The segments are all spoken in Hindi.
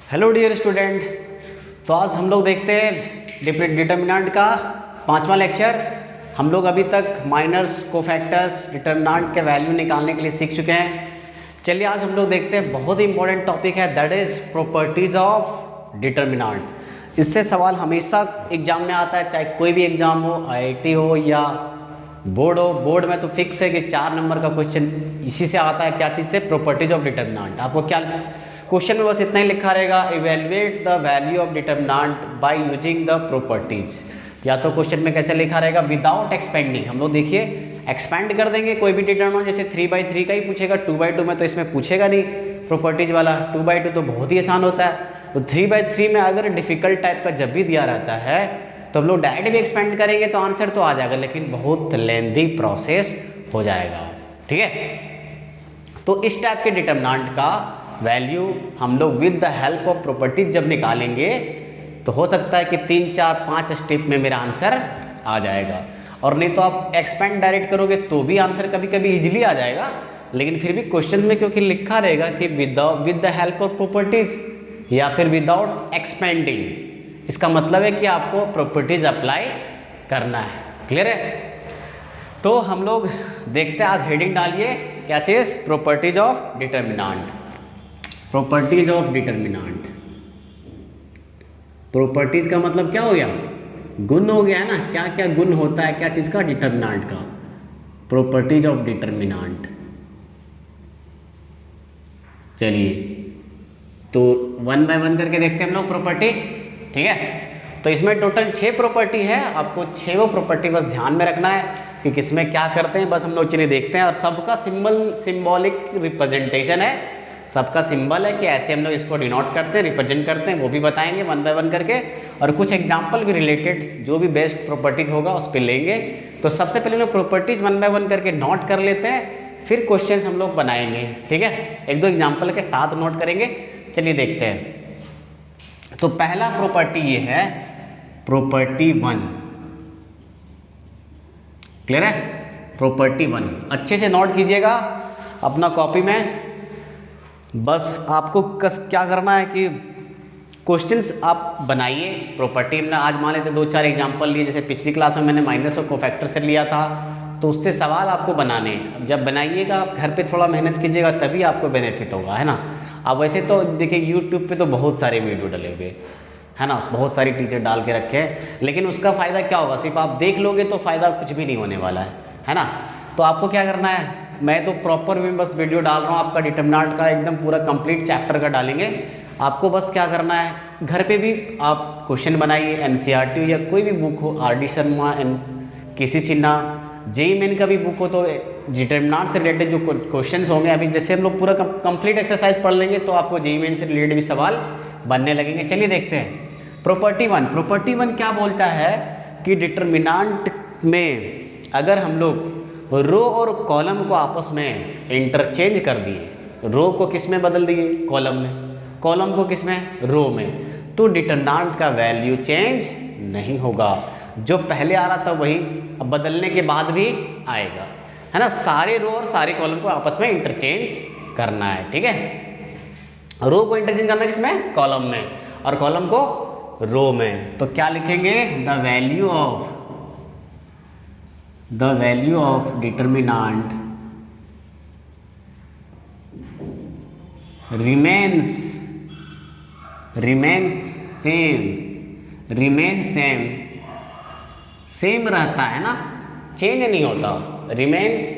Hello dear student. तो आज हम लोग देखते हैं डिटर्मिनेंट का 5वां लेक्चर। हम लोग अभी तक माइनर्स, कोफैक्टर्स, डिटर्मिनेंट के वैल्यू निकालने के लिए सीख चुके हैं। चलिए आज हम लोग देखते हैं, बहुत ही इंपॉर्टेंट टॉपिक है, that is properties of determinant. इससे सवाल हमेशा एग्जाम में आता है, चाहे कोई भी एग्जाम हो, आईआईटी हो या बोर्ड हो। बोर्ड में तो फिक्स है कि 4 नंबर का क्वेश्चन इसी से आता है। क्या चीज़ से? Properties of determinant. आपको क्या क्वेश्चन में बस इतना ही लिखा रहेगा, evaluate the value of determinant by using the properties. या तो क्वेश्चन में कैसे लिखा रहेगा, विदाउट एक्सपेंडिंग। हम लोग देखिए एक्सपेंड कर देंगे कोई भी डिटर्मिनेंट, जैसे 3/3 का ही पूछेगा, 2/2 में तो इसमें पूछेगा नहीं प्रॉपर्टीज वाला। 2/2 तो बहुत ही आसान होता है। तो 3/3 में अगर डिफिकल्ट टाइप का जब भी दिया रहता है तो हम लोग डायरेक्ट भी एक्सपेंड करेंगे तो आंसर तो आ जाएगा, लेकिन बहुत लेंदी प्रोसेस हो जाएगा। ठीक है, तो इस टाइप के डिटर्मिनेंट का वैल्यू हम लोग with the help of properties जब निकालेंगे तो हो सकता है कि 3, 4, 5 स्टेप में मेरा आंसर आ जाएगा। और नहीं तो आप एक्सपेंड डायरेक्ट करोगे तो भी आंसर कभी कभी इजीली आ जाएगा, लेकिन फिर भी क्वेश्चन में क्योंकि लिखा रहेगा कि with the help of properties या फिर विदाउट एक्सपेंडिंग, इसका मतलब है कि आपको प्रॉपर्टीज अप्लाई करना है। क्लियर है? तो हम लोग देखते हैं, आज हेडिंग डालिए क्या चीज़, properties of determinant. Properties of determinant. Properties का मतलब क्या हो गया? गुण हो गया है ना। क्या क्या गुण होता है क्या चीज़ का? डिटर्मिनेंट का। Properties of determinant. चलिए तो 1 बाय 1 करके देखते हैं हम लोग प्रॉपर्टी। ठीक है, तो इसमें टोटल 6 प्रॉपर्टी है। आपको 6 प्रॉपर्टी बस ध्यान में रखना है कि किसमें क्या करते हैं, बस हम लोग चलिए देखते हैं। और सबका सिंबॉलिक रिप्रेजेंटेशन है, सबका सिंबल है कि ऐसे हम लोग इसको डिनोट करते हैं, रिप्रेजेंट करते हैं, वो भी बताएंगे 1 बाय 1 करके। और कुछ एग्जाम्पल भी रिलेटेड जो भी बेस्ट प्रॉपर्टीज होगा उस पर लेंगे। तो सबसे पहले लोग प्रॉपर्टीज 1 बाय 1 करके नोट कर लेते हैं, फिर क्वेश्चंस हम लोग बनाएंगे। ठीक है, 1-2 एग्जाम्पल के साथ नोट करेंगे। चलिए देखते हैं। तो पहला प्रॉपर्टी ये है, प्रॉपर्टी 1। क्लियर है? प्रॉपर्टी 1 अच्छे से नोट कीजिएगा अपना कॉपी में। बस आपको क्या करना है कि क्वेश्चंस आप बनाइए प्रॉपर्टी में। आज मान लेते 2-4 एग्जांपल लिए, जैसे पिछली क्लास में मैंने माइनस और कोफैक्टर से लिया था, तो उससे सवाल आपको बनाने हैं। जब बनाइएगा आप घर पे थोड़ा मेहनत कीजिएगा, तभी आपको बेनिफिट होगा, है ना। अब वैसे तो देखिए यूट्यूब पे तो बहुत सारे वीडियो डले हुए है ना, बहुत सारी टीचर डाल के रखे हैं, लेकिन उसका फ़ायदा क्या होगा? सिर्फ आप देख लोगे तो फ़ायदा कुछ भी नहीं होने वाला है ना। तो आपको क्या करना है, मैं तो प्रॉपर में बस वीडियो डाल रहा हूँ आपका डिटर्मिनेंट का, एकदम पूरा कंप्लीट चैप्टर का डालेंगे। आपको बस क्या करना है, घर पे भी आप क्वेश्चन बनाइए, एनसीईआरटी या कोई भी बुक हो, आर डी शर्मा, केसी सिन्हा, जेईई मेन का भी बुक हो, तो डिटर्मिनेंट से रिलेटेड जो क्वेश्चंस होंगे, अभी जैसे हम लोग पूरा कंप्लीट एक्सरसाइज पढ़ लेंगे तो आपको जेईई मेन से रिलेटेड भी सवाल बनने लगेंगे। चलिए देखते हैं प्रॉपर्टी 1। प्रॉपर्टी 1 क्या बोलता है कि डिटर्मिनेंट में अगर हम लोग रो और कॉलम को आपस में इंटरचेंज कर दिए, रो को किस में बदल दिए? कॉलम में। कॉलम को किस में? रो में। तो डिटर्मिनेंट का वैल्यू चेंज नहीं होगा। जो पहले आ रहा था वही अब बदलने के बाद भी आएगा, है ना। सारे रो और सारे कॉलम को आपस में इंटरचेंज करना है। ठीक है, रो को इंटरचेंज करना किसमें? कॉलम में, और कॉलम को रो में। तो क्या लिखेंगे? The value of determinant remains same रहता है ना, चेंज नहीं होता। रिमेन्स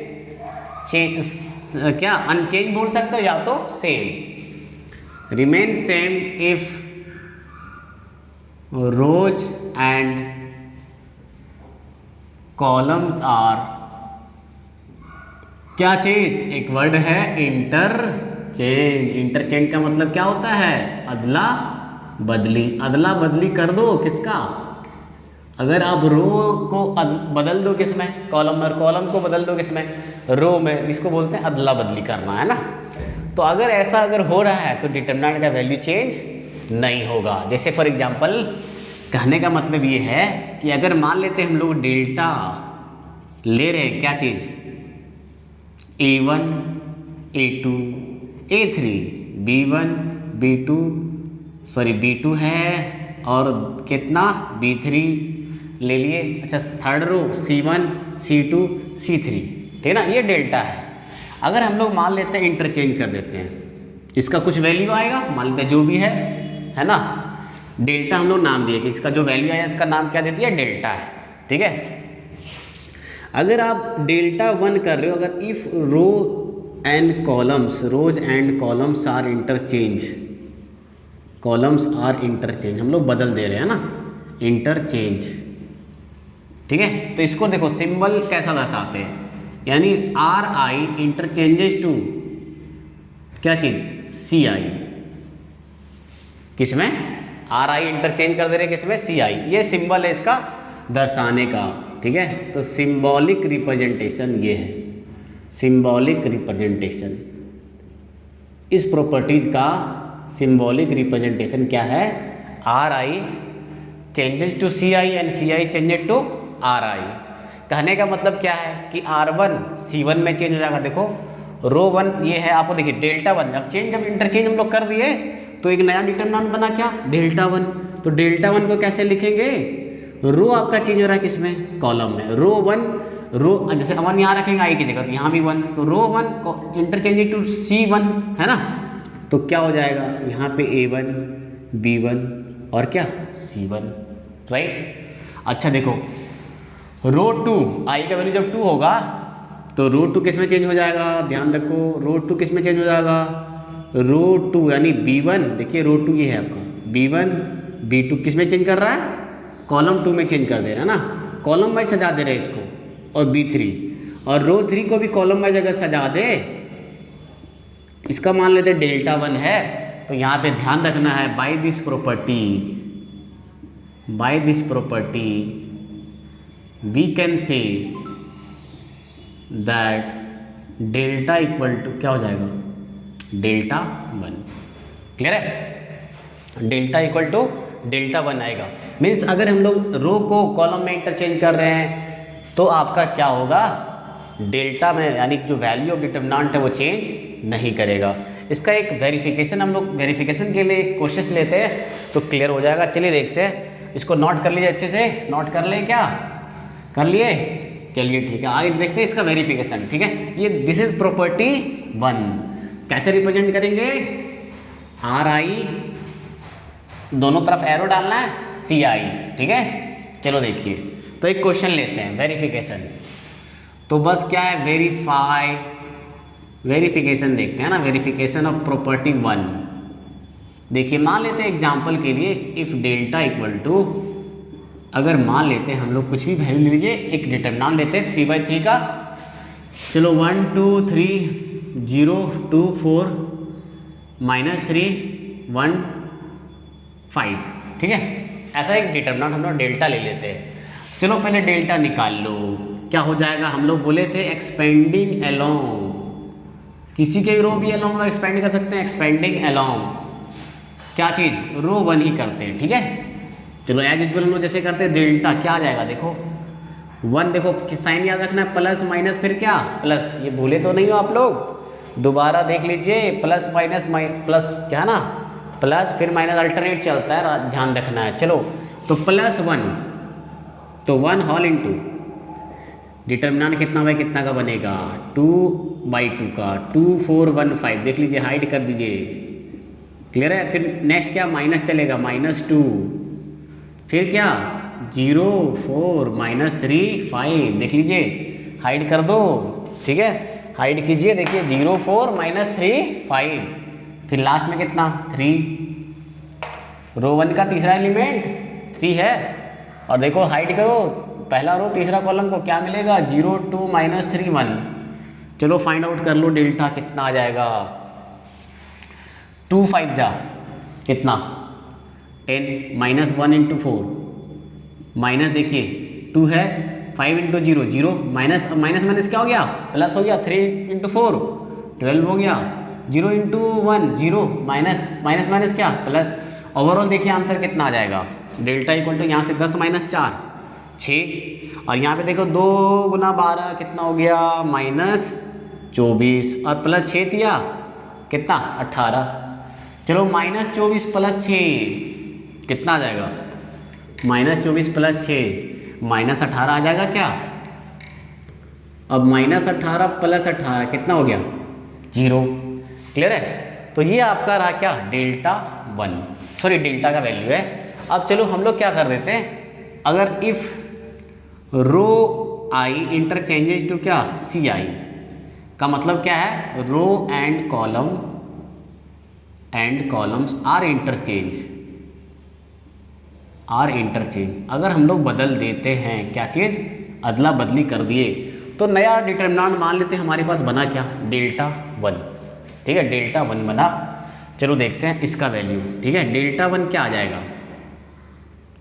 क्या अनचेंज बोल सकते हो या तो same. Remain same if rows and columns are, क्या चीज? एक वर्ड है इंटरचेंज। इंटरचेंज का मतलब क्या होता है? अदला बदली। अदला बदली कर दो किसका? अगर आप रो को बदल दो किस में? कॉलम में। और कॉलम को बदल दो किस में? रो में। इसको बोलते हैं अदला बदली करना, है ना। तो अगर ऐसा हो रहा है तो डिटर्मिनेंट का वैल्यू चेंज नहीं होगा। जैसे फॉर एग्जांपल कहने का मतलब ये है कि अगर मान लेते हैं हम लोग डेल्टा ले रहे हैं, क्या चीज़? A1 A2 A3 B1 B2 sorry B2 है और कितना B3 ले लिए। अच्छा third row C1 C2 C3, ठीक है ना, ये डेल्टा है। अगर हम लोग मान लेते हैं इंटरचेंज कर देते हैं, इसका कुछ वैल्यू आएगा, मान लेते हैं जो भी है ना, डेल्टा हम लोग नाम दिए कि इसका जो वैल्यू आया इसका नाम क्या दे दिया, डेल्टा है, ठीक है। अगर आप डेल्टा 1 कर रहे हो, अगर if row and columns, rows and columns are interchange, columns are interchange, हम लोग बदल दे रहे हैं ना, इंटरचेंज, ठीक है। तो इसको देखो सिंबल कैसा दर्शाते हैं, यानी RI इंटरचेंजेस टू क्या चीज़, CI, किसमें RI इंटरचेंज कर दे रहे किसमें, CI, ये सिंबल है इसका दर्शाने का, ठीक है। तो सिंबॉलिक रिप्रेजेंटेशन ये है, सिंबॉलिक रिप्रेजेंटेशन, इस प्रॉपर्टीज का सिंबॉलिक रिप्रेजेंटेशन क्या है, RI changes to CI and CI changes to RI। कहने का मतलब क्या है कि R1 C1 में चेंज हो जाएगा। देखो रो 1 ये है, आपको देखिए डेल्टा 1, जब इंटरचेंज हम लोग कर दिए तो एक नया डिटरमिनेंट बना क्या, डेल्टा 1। तो डेल्टा 1 को कैसे लिखेंगे, रो आपका चेंज हो रहा है किसमें, कॉलम में, रो 1, रो जैसे 1 यहाँ रखेंगे I की जगह, तो यहाँ भी 1, तो रो 1 को इंटरचेंज टू C1 है ना, तो क्या हो जाएगा यहाँ पे A1 B1 और क्या C1, राइट। अच्छा देखो रो 2 I का वैल्यू जब 2 होगा तो रो 2 किस में चेंज हो जाएगा, ध्यान रखो रो 2 किस में चेंज हो जाएगा, रो 2 यानी B1, देखिए रो 2 ये है आपका, B1 B2 किस में चेंज कर रहा है, कॉलम 2 में चेंज कर दे रहा है ना, कॉलम वाइज सजा दे रहे हैं इसको, और B3 और रो 3 को भी कॉलम वाइज अगर सजा दे, इसका मान लेते डेल्टा 1 है, तो यहाँ पे ध्यान रखना है by this property we can say that delta equal to क्या हो जाएगा, डेल्टा 1, क्लियर है, डेल्टा इक्वल टू डेल्टा 1 आएगा। मीन्स अगर हम लोग रो को कॉलम में इंटरचेंज कर रहे हैं तो आपका क्या होगा, डेल्टा में यानी जो वैल्यू ऑफ डिटरमिनेंट है वो चेंज नहीं करेगा। इसका एक वेरिफिकेशन, हम लोग वेरिफिकेशन के लिए एक कोशिश लेते हैं तो क्लियर हो जाएगा। चलिए देखते हैं, इसको नोट कर लीजिए, अच्छे से नोट कर लें, क्या कर लिए, चलिए ठीक है, आगे देखते हैं इसका वेरिफिकेशन, ठीक है। ये दिस इज प्रॉपर्टी 1, कैसे रिप्रेजेंट करेंगे, RI दोनों तरफ एरो डालना है, CI, ठीक है। चलो देखिए, तो एक क्वेश्चन लेते हैं वेरिफिकेशन, तो बस क्या है वेरिफिकेशन देखते हैं ना, वेरिफिकेशन ऑफ प्रॉपर्टी 1। देखिए मान लेते हैं एग्जांपल के लिए, इफ डेल्टा इक्वल टू, अगर मान लेते हैं हम लोग कुछ भी वैल्यू लीजिए, एक डिटरमिनेंट लेते हैं 3/3 का, चलो 1 2 3 0 2 4 -3 1 5, ठीक है। ऐसा एक डिटरमिनेंट हम लोग डेल्टा ले लेते हैं। चलो पहले डेल्टा निकाल लो, क्या हो जाएगा, हम लोग बोले थे एक्सपेंडिंग अलोंग, किसी के भी रो भी अलोंग एक्सपेंड कर सकते हैं, एक्सपेंडिंग अलोंग क्या चीज़, रो 1 ही करते हैं, ठीक है। चलो एज यूजुअल हम लोग जैसे करते हैं, डेल्टा क्या आ जाएगा, देखो 1, देखो साइन याद रखना है, प्लस माइनस फिर क्या प्लस, ये भूले तो नहीं हो आप लोग, दोबारा देख लीजिए, प्लस माइनस प्लस क्या है ना, प्लस फिर माइनस अल्टरनेट चलता है, ध्यान रखना है। चलो तो +1, तो 1 होल इंटू डिटरमिनेंट कितना बाई कितना का बनेगा, 2/2 का, 2 4 1 5, देख लीजिए हाइड कर दीजिए, क्लियर है। फिर नेक्स्ट क्या माइनस चलेगा, -2, फिर क्या 0 4 -3 5, देख लीजिए हाइड कर दो, ठीक है, हाइड कीजिए, देखिए 0 4 -3 5, फिर लास्ट में कितना 3, रो 1 का तीसरा एलिमेंट 3 है, और देखो हाइड करो पहला रो तीसरा कॉलम को, क्या मिलेगा 0 2 -3 1। चलो फाइंड आउट कर लो डेल्टा कितना आ जाएगा, 2 5 जा कितना 10, -1 × 4, माइनस देखिए 2 है, 5 × 0 0, माइनस क्या हो गया, प्लस हो गया, 3 × 4 12 हो गया, 0 × 1 0, माइनस क्या प्लस, ओवरऑल देखिए आंसर कितना आ जाएगा, डेल्टा इक्वल टू यहाँ से 10 - 4 6, और यहाँ पे देखो 2 × 12 कितना हो गया -24, और प्लस 6 दिया कितना 18, चलो -24 + 6 कितना आ जाएगा? -24 + 6 -18 आ जाएगा क्या? अब -18 + 18 कितना हो गया? 0। क्लियर है? तो ये आपका रहा क्या? Δ1, सॉरी डेल्टा का वैल्यू है। अब चलो हम लोग क्या कर देते हैं, अगर if row I interchanges to क्या? सी आई का मतलब क्या है? Row and columns are interchange. अगर हम लोग बदल देते हैं क्या चीज़? अदला बदली कर दिए तो नया डिटरमिनेंट मान लेते हैं हमारे पास बना क्या? Δ1। ठीक है, Δ1 बना। चलो देखते हैं इसका वैल्यू। ठीक है, Δ1 क्या आ जाएगा?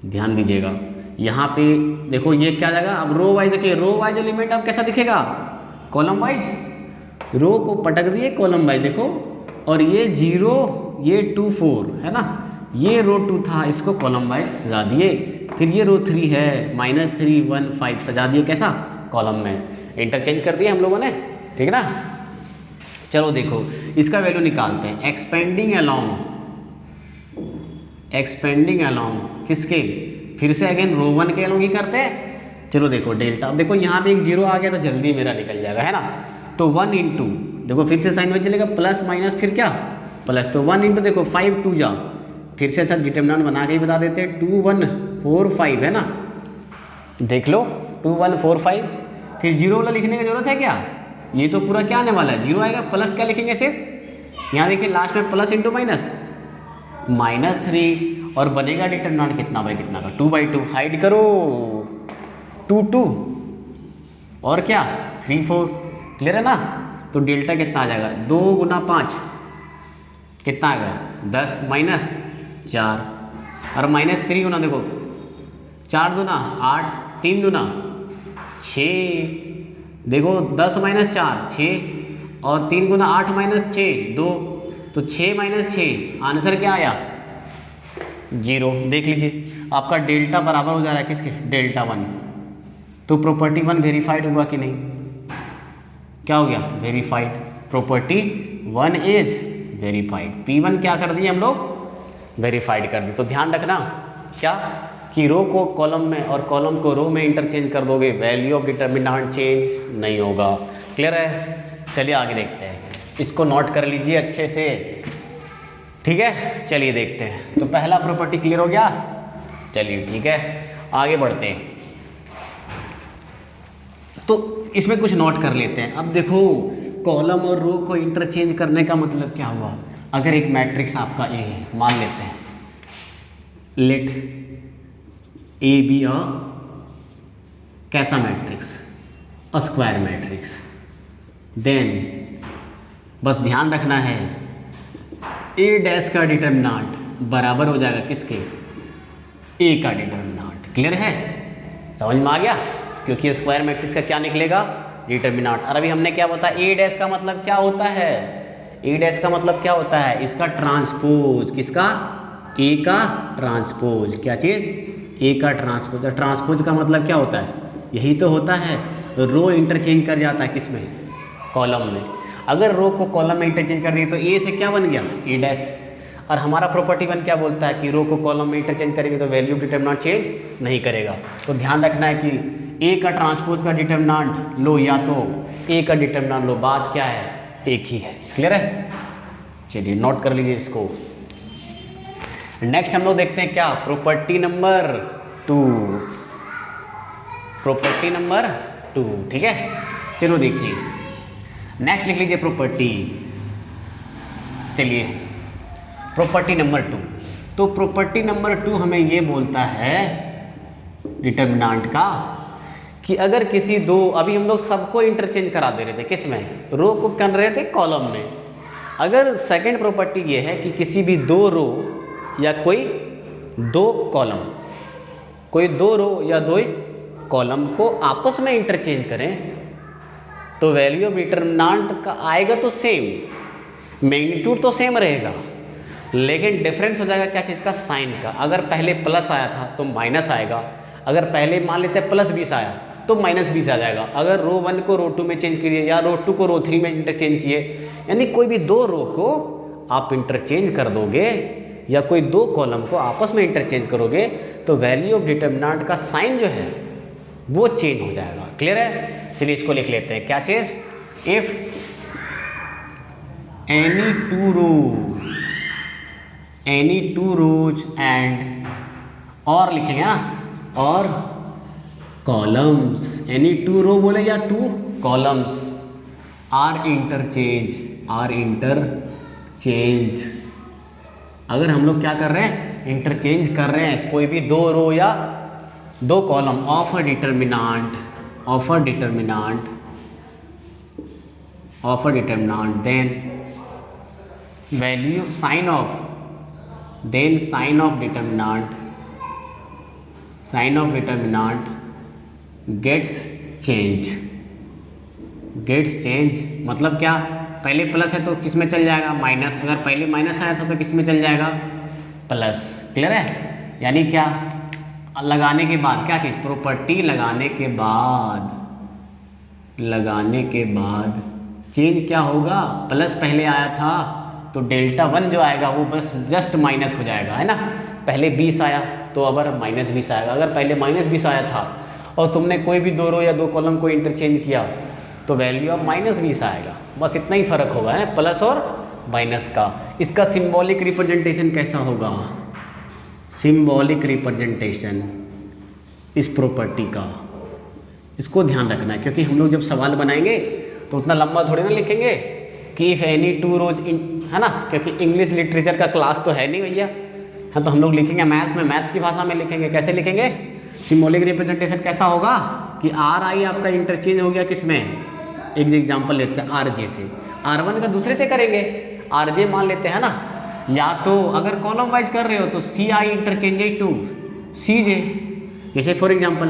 ध्यान दीजिएगा यहाँ पे देखो ये क्या आ जाएगा? अब रो वाइज देखिए, रो वाइज एलिमेंट अब कैसा दिखेगा? Column wise. रो को पटक दिए कॉलम वाइज देखो, और ये 0 ये 2 4 है ना, ये रो 2 था, इसको कॉलम वाइज सजा दिए। फिर ये रो 3 है, -3 1 5 सजा दिए कैसा? कॉलम में। इंटरचेंज कर दिए हम लोगों ने। ठीक है ना? चलो देखो इसका वैल्यू निकालते हैं। एक्सपेंडिंग अलोंग किसके? फिर से अगेन रो 1 के अलोंग ही करते हैं। चलो देखो डेल्टा, अब देखो यहाँ पे एक 0 आ गया तो जल्दी मेरा निकल जाएगा, है ना? तो 1 इंटू, देखो फिर से साइन में चलेगा, प्लस माइनस फिर क्या? प्लस। तो 1 इंटू देखो 5 2 जा, फिर से अच्छा डिटरमिनेंट बना के ही बता देते हैं। 2 1 4 5 है ना, देख लो 2 1 4 5। फिर 0 वाला लिखने की जरूरत है क्या? ये तो पूरा क्या आने वाला है? 0 आएगा। प्लस क्या लिखेंगे सिर्फ? यहाँ देखिए लास्ट में प्लस इंटू -3 और बनेगा डिटरमिनेंट कितना बाई कितना का? 2/2। हाइड करो 2 2 और क्या 3 4। क्लियर है ना? तो डेल्टा कितना आ जाएगा? 2 × 5 कितना आएगा? 10 -4 और -3 गुना देखो 4 दूना 8 3 दूना 6, देखो 10 - 4 6 और 3 × 8 - 6 2, तो 6 - 6 आंसर क्या आया? 0। देख लीजिए आपका डेल्टा बराबर हो जा रहा है किसके? Δ1। तो प्रॉपर्टी 1 वेरीफाइड हुआ कि नहीं? क्या हो गया? Verified. Property 1 is verified. P1 क्या कर दिए हम लोग? वेरीफाइड कर दिए। तो ध्यान रखना क्या कि रो को कॉलम में और कॉलम को रो में इंटरचेंज कर दोगे, वैल्यू ऑफ डिटरमिनेंट चेंज नहीं होगा। क्लियर है? चलिए आगे देखते हैं, इसको नोट कर लीजिए अच्छे से। ठीक है, चलिए देखते हैं। तो पहला प्रॉपर्टी क्लियर हो गया। चलिए ठीक है, आगे बढ़ते हैं। तो इसमें कुछ नोट कर लेते हैं। अब देखो कॉलम और रो को इंटरचेंज करने का मतलब क्या हुआ? अगर एक मैट्रिक्स आपका ए है, मान लेते हैं, लेट ए बी अ कैसा matrix? A square matrix. Then बस ध्यान रखना है ए डैश का डिटरमिनेंट बराबर हो जाएगा किसके? ए का डिटरमिनेंट। क्लियर है? समझ में आ गया? क्योंकि स्क्वायर मैट्रिक्स का क्या निकलेगा? डिटरमिनेंट। और अभी हमने क्या बताया? ए डैश का मतलब क्या होता है? ए डैश का मतलब क्या होता है? इसका ट्रांसपोज। किसका? ए का ट्रांसपोज। क्या चीज़? ए का ट्रांसपोज। और ट्रांसपोज का मतलब क्या होता है? यही तो होता है, रो इंटरचेंज कर जाता है किसमें? कॉलम में। अगर रो को कॉलम में इंटरचेंज कर दिए तो ए से क्या बन गया? ए डैश। और हमारा प्रॉपर्टी 1 क्या बोलता है कि रो को कॉलम में इंटरचेंज करेंगे तो वैल्यू डिटरमिनेंट चेंज नहीं करेगा। तो ध्यान रखना है कि ए का ट्रांसपोज का डिटरमिनेंट लो या तो ए का डिटरमिनेंट लो, बात क्या है? एक ही है। क्लियर है? चलिए नोट कर लीजिए इसको। नेक्स्ट हम लोग देखते हैं क्या? Property number 2। Property number 2। ठीक है, चलो देखिए नेक्स्ट लिख लीजिए प्रॉपर्टी। चलिए प्रॉपर्टी नंबर 2। तो प्रॉपर्टी नंबर 2 हमें ये बोलता है डिटरमिनेंट का कि अगर किसी दो, अभी हम लोग सबको इंटरचेंज करा दे रहे थे, किस में? रो को कर रहे थे कॉलम में। अगर सेकंड प्रॉपर्टी ये है कि किसी भी दो रो या कोई दो कॉलम, कोई दो रो या दो कॉलम को आपस में इंटरचेंज करें तो वैल्यू ऑफ डिटरमिनेंट का आएगा तो सेम, मैग्नीट्यूड तो सेम रहेगा, लेकिन डिफरेंस हो जाएगा क्या चीज़ का? साइन का। अगर पहले प्लस आया था तो माइनस आएगा, अगर पहले मान लेते हैं +20 आया तो -20 आ जाएगा। अगर रो 1 को रो 2 में चेंज किए या रो 2 को रो 3 में इंटरचेंज किए, यानी कोई भी दो रो को आप इंटरचेंज कर दोगे या कोई दो कॉलम को आपस में इंटरचेंज करोगे तो वैल्यू ऑफ डिटर्मिनेंट का साइन जो है वो चेंज हो जाएगा। क्लियर है? चलिए इसको लिख लेते हैं। क्या चीज़? If any two rows and और लिखेंगे ना, और कॉलम्स, एनी टू रो बोले या टू कॉलम्स आर इंटरचेंज, अगर हम लोग क्या कर रहे हैं, इंटरचेंज कर रहे हैं कोई भी दो रो या दो column of a determinant, then value sign of determinant gets change. मतलब क्या, पहले प्लस है तो किस में चल जाएगा, माइनस। अगर पहले माइनस आया था तो किस में चल जाएगा, प्लस। क्लियर है? यानी क्या, लगाने के बाद क्या चीज़, प्रॉपर्टी लगाने के बाद चेंज क्या होगा, प्लस पहले आया था तो डेल्टा 1 जो आएगा वो बस जस्ट माइनस हो जाएगा, है ना। पहले 20 आया तो अब -20 आएगा। अगर पहले -20 आया था और तुमने कोई भी दो रो या दो कॉलम को इंटरचेंज किया तो वैल्यू अब -20 आएगा। बस इतना ही फ़र्क होगा, है प्लस और माइनस का। इसका सिंबॉलिक रिप्रेजेंटेशन कैसा होगा, सिंबॉलिक रिप्रेजेंटेशन इस प्रॉपर्टी का, इसको ध्यान रखना है, क्योंकि हम लोग जब सवाल बनाएंगे तो उतना लंबा थोड़ी ना लिखेंगे कि इफ़ एनी टू रोज, है ना, क्योंकि इंग्लिश लिटरेचर का क्लास तो है नहीं भैया। हाँ, तो हम लोग लिखेंगे मैथ्स की भाषा में लिखेंगे। कैसे लिखेंगे? सिंबॉलिक रिप्रेजेंटेशन कैसा होगा कि आर आई आपका इंटरचेंज हो गया किस में, एक एग्जांपल लेते हैं आर जे से, R1 का दूसरे से करेंगे, आर जे मान लेते हैं ना। या तो अगर कॉलम वाइज कर रहे हो तो सी आई इंटरचेंज टू सी जे। जैसे फॉर एग्जांपल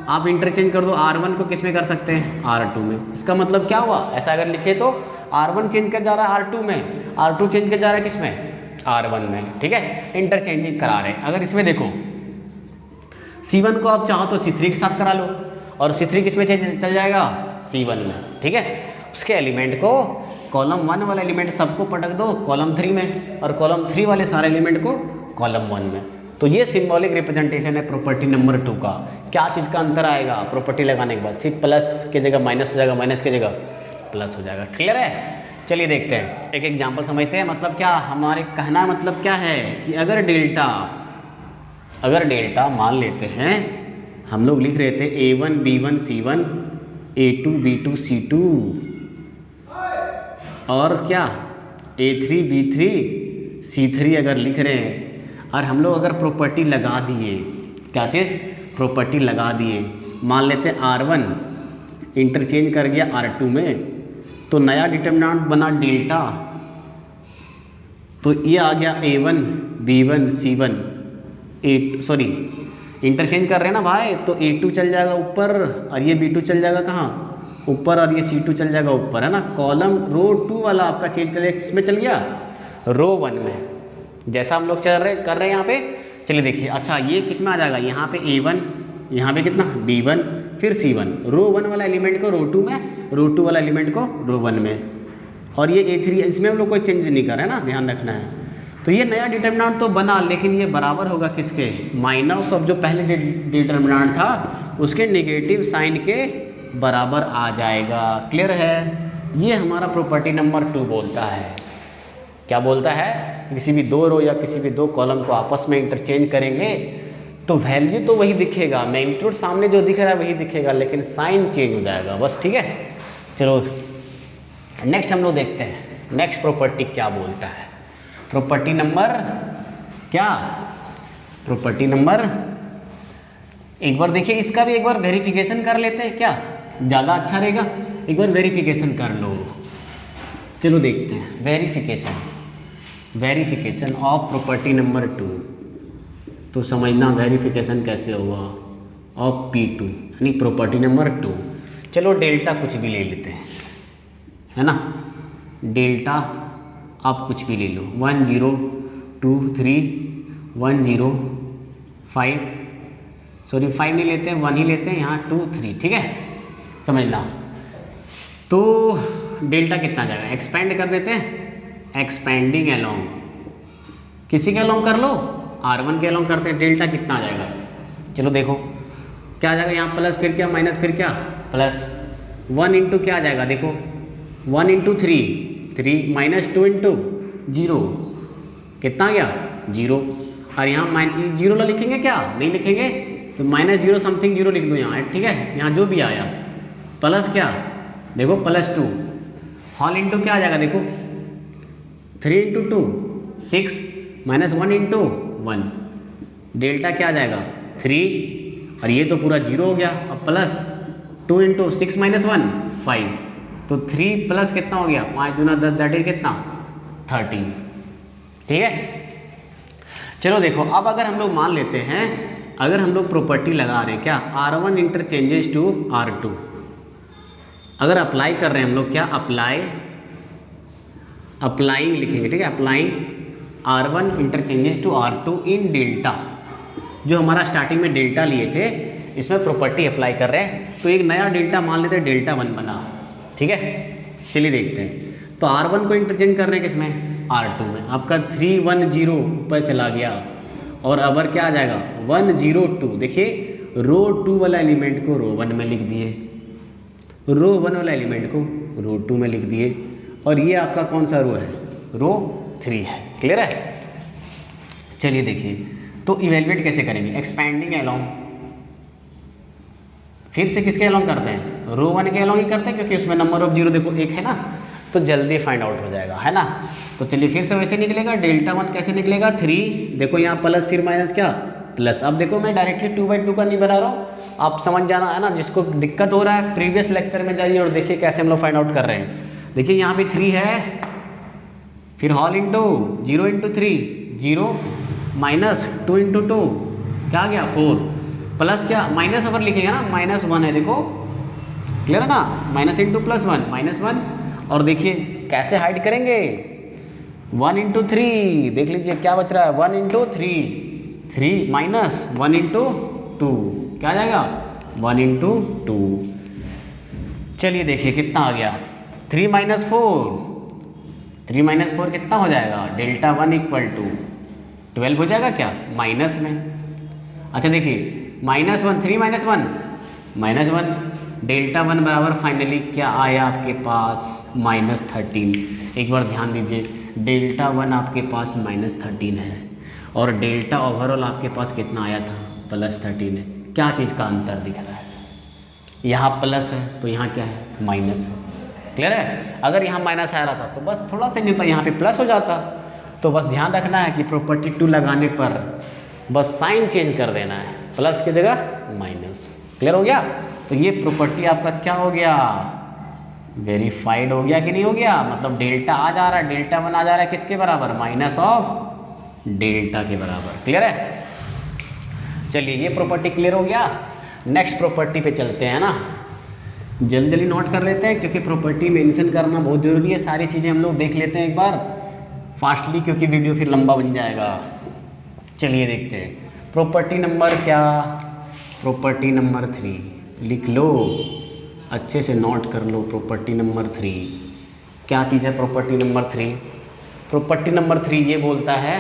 आप इंटरचेंज कर दो R1 को किस में कर सकते हैं, R2 में। इसका मतलब क्या हुआ, ऐसा अगर लिखे तो R1 चेंज कर जा रहा है R2 में, R2 चेंज कर जा रहा है किस में, R1 में। ठीक है, इंटरचेंजिंग करा रहे हैं। अगर इसमें देखो C1 को आप चाहो तो C3 के साथ करा लो और C3 किस में चल जाएगा, C1 में। ठीक है, उसके एलिमेंट को कॉलम 1 वाला एलिमेंट सबको पटक दो कॉलम 3 में और कॉलम 3 वाले सारे एलिमेंट को कॉलम 1 में। तो ये सिंबॉलिक रिप्रेजेंटेशन है प्रॉपर्टी नंबर 2 का। क्या चीज़ का अंतर आएगा प्रॉपर्टी लगाने के बाद, सिर्फ प्लस की जगह माइनस हो जाएगा, माइनस की जगह प्लस हो जाएगा। क्लियर है? चलिए देखते हैं, एक एग्जाम्पल समझते हैं। मतलब क्या, हमारे कहना मतलब क्या है कि अगर डेल्टा मान लेते हैं, हम लोग लिख रहे थे A1 B1 C1 A2 B2 C2 और क्या A3 B3 C3 अगर लिख रहे हैं, और हम लोग अगर प्रॉपर्टी लगा दिए, क्या चीज़, प्रॉपर्टी लगा दिए, मान लेते R1 इंटरचेंज कर गया R2 में, तो नया डिटर्मिनेंट बना डेल्टा, तो ये आ गया A1 B1 C1 इंटरचेंज कर रहे हैं ना भाई, तो A2 चल जाएगा ऊपर और ये B2 चल जाएगा कहाँ, ऊपर, और ये C2 चल जाएगा ऊपर, है ना। कॉलम रो 2 वाला आपका चेंज कर किसमें चल गया, रो 1 में, जैसा हम लोग कर रहे हैं यहाँ पे। चलिए देखिए, अच्छा ये किस में आ जाएगा, यहाँ पे A1, यहाँ पे कितना B1, फिर C1, रो 1 वाला एलिमेंट को रो 2 में, रो 2 वाला एलिमेंट को रो 1 में, और ये A3, इसमें हम लोग कोई चेंज नहीं कर रहे हैं ना, ध्यान रखना है। तो ये नया डिटर्मिनेंट तो बना, लेकिन ये बराबर होगा किसके, माइनस ऑफ जो पहले डिटर्मिनेंट था उसके नेगेटिव साइन के बराबर आ जाएगा। क्लियर है? ये हमारा प्रॉपर्टी नंबर 2 बोलता है। क्या बोलता है? किसी भी दो रो या किसी भी दो कॉलम को आपस में इंटरचेंज करेंगे तो वैल्यू तो वही दिखेगा, मैग्नीट्यूड सामने जो दिख रहा है वही दिखेगा, लेकिन साइन चेंज हो जाएगा बस। ठीक है, चलो नेक्स्ट हम लोग देखते हैं नेक्स्ट प्रॉपर्टी क्या बोलता है। प्रॉपर्टी नंबर क्या, प्रॉपर्टी नंबर, एक बार देखिए इसका भी एक बार वेरिफिकेशन कर लेते हैं, क्या ज़्यादा अच्छा रहेगा, एक बार वेरिफिकेशन कर लो। चलो देखते हैं वेरिफिकेशन ऑफ प्रॉपर्टी नंबर 2। तो समझना वेरिफिकेशन कैसे हुआ ऑफ P2 यानी प्रॉपर्टी नंबर 2। चलो डेल्टा कुछ भी ले लेते हैं, है ना, डेल्टा आप कुछ भी ले लो, 1 0 2 3 1 0 5, सॉरी 5 नहीं लेते हैं, 1 ही लेते हैं, यहाँ 2 3। ठीक है, समझना। तो डेल्टा कितना आ जाएगा, एक्सपेंड कर देते हैं एक्सपेंडिंग अलोंग, किसी के अलोंग कर लो, R1 के अलोंग करते हैं, डेल्टा कितना आ जाएगा, चलो देखो क्या आ जाएगा यहाँ, प्लस फिर क्या माइनस फिर क्या प्लस, 1 इंटू क्या आ जाएगा देखो, 1 इंटू 3 माइनस 2 इंटू 0 कितना आ गया 0, और यहाँ माइनस 0 ला लिखेंगे क्या, नहीं लिखेंगे, तो -0 समथिंग 0 लिख दो यहाँ, ठीक है, यहाँ जो भी आया, प्लस क्या देखो +2 होल इंटू क्या आ जाएगा देखो, 3 इंटू 2 6 माइनस 1 इंटू 1, डेल्टा क्या आ जाएगा 3, और ये तो पूरा 0 हो गया, अब प्लस 2 इंटू 6 माइनस 1 5, तो 3 प्लस कितना हो गया 5 दूना 10, दैट इज कितना 13, ठीक है। चलो देखो अब अगर हम लोग मान लेते हैं, अगर हम लोग प्रॉपर्टी लगा रहे हैं क्या, R1 इंटरचेंजेस टू R2, अगर अप्लाई कर रहे हैं हम लोग क्या, अप्लाइंग लिखेंगे, ठीक है, applying R1 interchanges to R2 in delta, जो हमारा स्टार्टिंग में डेल्टा लिए थे इसमें प्रॉपर्टी अप्लाई कर रहे हैं, तो एक नया डेल्टा मान लेते हैं, डेल्टा 1 बना, ठीक है। चलिए देखते हैं, तो R1 को इंटरचेंज कर रहे हैं किसमें, R2 में, आपका 310 ऊपर चला गया, और अबर क्या आ जाएगा 102, देखिए रो 2 वाला एलिमेंट को रो 1 में लिख दिए, रो 1 वाला एलिमेंट को रो 2 में लिख दिए, और ये आपका कौन सा रो है, रो 3 है, क्लियर है। चलिए देखिए, तो इवेल्युएट कैसे करेंगे, एक्सपेंडिंग अलोंग, फिर से किसके अलोंग करते हैं, रो 1 के अलोंग ही करते हैं, क्योंकि उसमें नंबर ऑफ 0 देखो 1 है ना, तो जल्दी फाइंड आउट हो जाएगा, है ना। तो चलिए फिर से वैसे निकलेगा, डेल्टा 1 कैसे निकलेगा 3, देखो यहाँ प्लस फिर माइनस क्या प्लस, अब देखो मैं डायरेक्टली 2/2 का नहीं बना रहा हूँ, आप समझ जाना है ना, जिसको दिक्कत हो रहा है प्रीवियस लेक्चर में जाइए और देखिए कैसे हम लोग फाइंड आउट कर रहे हैं। देखिए यहाँ भी 3 है, फिर hall into 0 into 3 0 minus 2 into 2 क्या आ गया 4, प्लस क्या माइनस अगर लिखेंगे ना -1 है, देखो क्लियर है ना, माइनस इंटू +1 -1, और देखिए कैसे हाइड करेंगे 1 इंटू 3, देख लीजिए क्या बच रहा है 1 इंटू 3 माइनस 1 इंटू 2 क्या आ जाएगा 1 इंटू 2। चलिए देखिए कितना आ गया 3 माइनस 4 कितना हो जाएगा, डेल्टा 1 इक्वल टू 12 हो जाएगा क्या माइनस में। अच्छा देखिए -1 3 माइनस 1 डेल्टा 1 बराबर फाइनली क्या आया आपके पास -13। एक बार ध्यान दीजिए, डेल्टा 1 आपके पास -13 है, और डेल्टा ओवरऑल आपके पास कितना आया था +13 है। क्या चीज़ का अंतर दिख रहा है, यहाँ प्लस है तो यहाँ क्या है माइनस है, क्लियर है। अगर यहाँ माइनस आ रहा था तो बस थोड़ा सा नहीं था, यहाँ पे प्लस हो जाता। तो बस ध्यान रखना है कि प्रॉपर्टी 2 लगाने पर बस साइन चेंज कर देना है, प्लस की जगह माइनस, क्लियर हो गया। तो ये प्रॉपर्टी आपका क्या हो गया, वेरीफाइड हो गया कि नहीं हो गया, मतलब डेल्टा आ जा रहा है, डेल्टा 1 आ जा रहा है किसके बराबर, माइनस ऑफ डेल्टा के बराबर, क्लियर है। चलिए ये प्रॉपर्टी क्लियर हो गया, नेक्स्ट प्रॉपर्टी पे चलते हैं ना, जल्दी जल्दी नोट कर लेते हैं क्योंकि प्रॉपर्टी मेंशन करना बहुत ज़रूरी है। सारी चीज़ें हम लोग देख लेते हैं एक बार फास्टली, क्योंकि वीडियो फिर लंबा बन जाएगा। चलिए देखते हैं प्रॉपर्टी नंबर क्या, प्रॉपर्टी नंबर 3 लिख लो, अच्छे से नोट कर लो। प्रॉपर्टी नंबर 3 क्या चीज़ है, प्रॉपर्टी नंबर 3, प्रॉपर्टी नंबर 3 ये बोलता है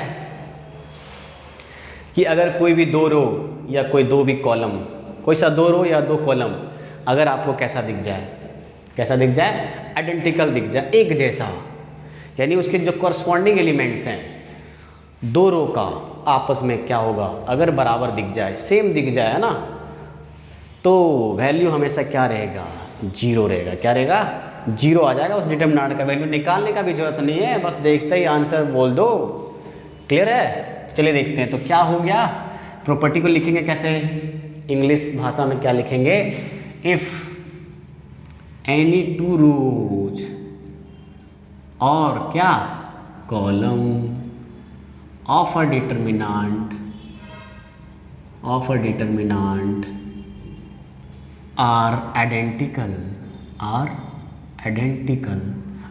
कि अगर कोई भी 2 रो या कोई 2 भी कॉलम, कोई सा 2 रो या 2 कॉलम अगर आपको कैसा दिख जाए, कैसा दिख जाए, आइडेंटिकल दिख जाए, एक जैसा, यानी उसके जो कॉरस्पॉन्डिंग एलिमेंट्स हैं 2 रो का आपस में क्या होगा, अगर बराबर दिख जाए, सेम दिख जाए, है ना, तो वैल्यू हमेशा क्या रहेगा, 0 रहेगा। क्या रहेगा, 0 आ जाएगा। उस डिटरमिनेंट का वैल्यू निकालने का भी जरूरत नहीं है, बस देखते ही आंसर बोल दो, क्लियर है। चलिए देखते हैं तो क्या हो गया, प्रॉपर्टी को लिखेंगे कैसे, इंग्लिश भाषा में क्या लिखेंगे, इफ एनी 2 रोज और क्या column of a determinant are identical,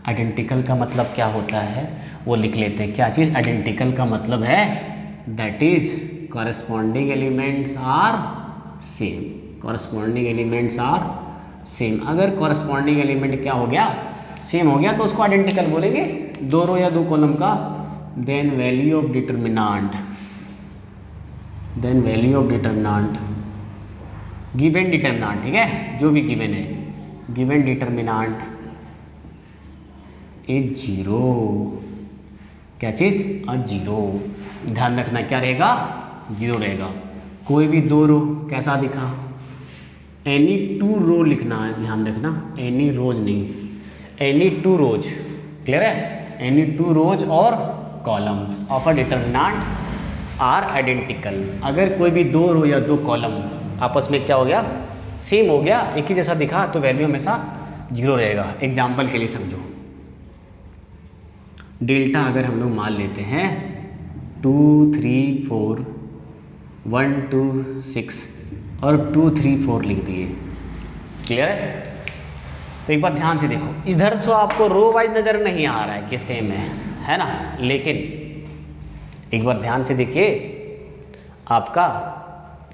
identical का मतलब क्या होता है वो लिख लेते हैं। क्या चीज़, आइडेंटिकल का मतलब है that is corresponding elements are same, corresponding elements are same. अगर कॉरस्पॉन्डिंग एलिमेंट क्या हो गया, सेम हो गया, तो उसको आइडेंटिकल बोलेंगे। दो रो या दो कॉलम का, then value of determinant, given determinant, ठीक है, जो भी गिवन है, गिवन डिटर्मिनांट इज जीरो। क्या चीज़? जीरो। ध्यान रखना क्या रहेगा? जीरो रहेगा। कोई भी दो रो, कैसा दिखा? एनी टू रो लिखना है, ध्यान रखना, एनी रोज नहीं, एनी टू रोज, क्लियर है? एनी टू रोज और columns of a determinant are identical. अगर कोई भी दो रो या दो कॉलम आपस में क्या हो गया? सेम हो गया, एक ही जैसा दिखा, तो वैल्यू हमेशा जीरो रहेगा। एग्जाम्पल के लिए समझो, डेल्टा अगर हम लोग मान लेते हैं 2 3 4 1 2 6 और 2 3 4 लिख दिए, क्लियर है? तो एक बार ध्यान से देखो, इधर से आपको रो वाइज नज़र नहीं आ रहा है कि सेम है ना, लेकिन एक बार ध्यान से देखिए, आपका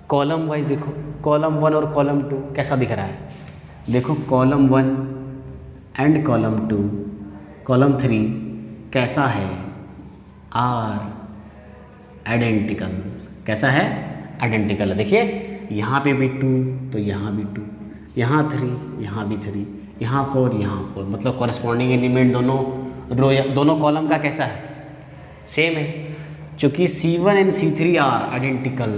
कॉलम वाइज देखो, कॉलम 1 और कॉलम 2 कैसा दिख रहा है? देखो कॉलम 1 एंड कॉलम 2, कॉलम 3 कैसा है? Are identical. कैसा है? आइडेंटिकल है। देखिए यहाँ पे भी 2 तो यहाँ भी 2, यहाँ 3 यहाँ भी 3, यहाँ 4 यहाँ 4, मतलब कॉरस्पॉन्डिंग एलिमेंट दोनों रो या दोनों कॉलम का कैसा है? सेम है। चूँकि C1 and C3 are identical,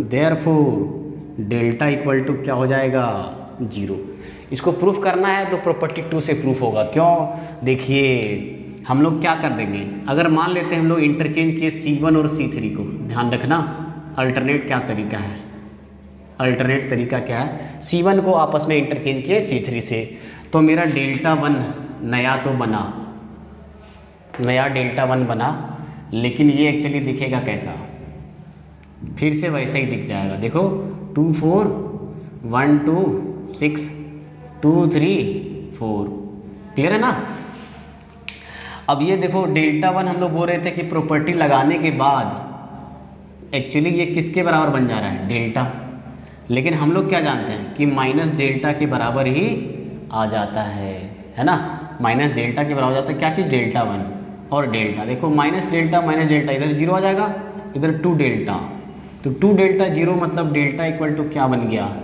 therefore delta equal to क्या हो जाएगा? जीरो। इसको प्रूफ करना है तो प्रॉपर्टी 2 से प्रूफ होगा। क्यों? देखिए हम लोग क्या कर देंगे, अगर मान लेते हैं हम लोग इंटरचेंज किए C1 और C3 को, ध्यान रखना अल्टरनेट क्या तरीका है, अल्टरनेट तरीका क्या है? C1 को आपस में इंटरचेंज किए C3 से, तो मेरा डेल्टा 1 नया तो बना, नया डेल्टा 1 बना, लेकिन ये एक्चुअली दिखेगा कैसा? फिर से वैसे ही दिख जाएगा। देखो 2 4 1 2 6 2 3 4, क्लियर है ना? अब ये देखो डेल्टा 1 हम लोग बोल रहे थे कि प्रॉपर्टी लगाने के बाद एक्चुअली ये किसके बराबर बन जा रहा है? डेल्टा। लेकिन हम लोग क्या जानते हैं कि माइनस डेल्टा के बराबर ही आ जाता है ना? माइनस डेल्टा के बराबर हो जाता है क्या चीज़? डेल्टा 1 और डेल्टा। देखो माइनस डेल्टा इधर जीरो आ जाएगा, इधर 2 डेल्टा, तो 2 डेल्टा जीरो मतलब डेल्टा इक्वल टू क्या बन गया?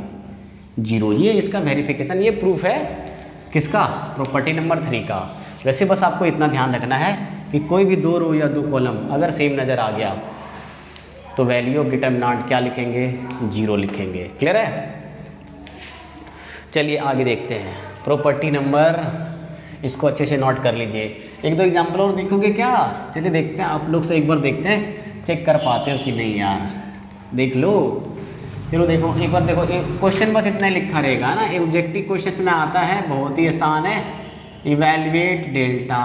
जीरो। ये इसका वेरिफिकेशन, ये प्रूफ है किसका? प्रॉपर्टी नंबर 3 का। वैसे बस आपको इतना ध्यान रखना है कि कोई भी दो रो या दो कॉलम अगर सेम नज़र आ गया तो वैल्यू ऑफ डिटर्मिनेंट क्या लिखेंगे? जीरो लिखेंगे, क्लियर है? चलिए आगे देखते हैं प्रॉपर्टी नंबर, इसको अच्छे से नोट कर लीजिए। एक दो एग्जाम्पल और देखोगे क्या? चलिए देखते हैं, आप लोग से एक बार देखते हैं चेक कर पाते हो कि नहीं यार, देख लो। चलो देखो एक बार देखो, एक क्वेश्चन बस इतना लिखा रहेगा ना, ऑब्जेक्टिव क्वेश्चन में आता है, बहुत ही आसान है। इवैल्यूएट डेल्टा,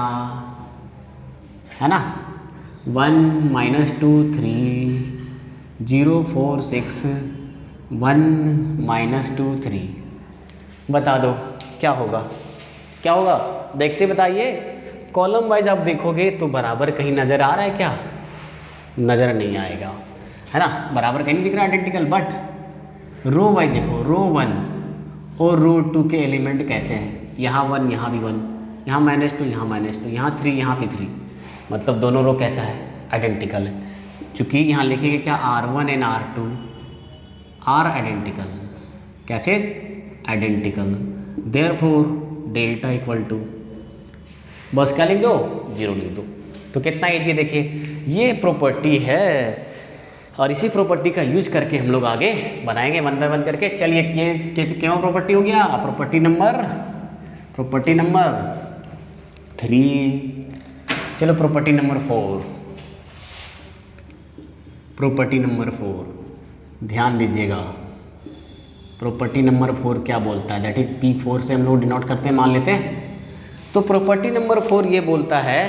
है ना, 1 -2 3 0 4 6 1 -2 3, बता दो क्या होगा? क्या होगा देखते बताइए। कॉलम वाइज आप देखोगे तो बराबर कहीं नज़र आ रहा है क्या? नज़र नहीं आएगा, है ना, बराबर कहीं नहीं दिख रहा आइडेंटिकल। बट रो वाइज देखो, रो 1 और रो 2 के एलिमेंट कैसे हैं? यहाँ 1 यहाँ भी 1, यहाँ -2 यहाँ -2, यहाँ 3 यहाँ भी 3, मतलब दोनों रो कैसा है? आइडेंटिकल है। चूँकि यहाँ लिखेंगे क्या? R1 and R2 are identical. क्या चीज़? Identical. Therefore delta equal to, बस क्या लिख दो? जीरो लिख दो। तो कितना ईजी, देखिए ये प्रॉपर्टी है और इसी प्रॉपर्टी का यूज करके हम लोग आगे बनाएंगे 1 बाय 1 करके। चलिए ये क्यों प्रॉपर्टी हो गया? Property number 3। चलो प्रॉपर्टी नंबर 4, प्रॉपर्टी नंबर 4 ध्यान दीजिएगा। प्रॉपर्टी नंबर 4 क्या बोलता है? दैट इज P4 से हम लोग डिनोट करते हैं, मान लेते हैं। तो प्रॉपर्टी नंबर 4 ये बोलता है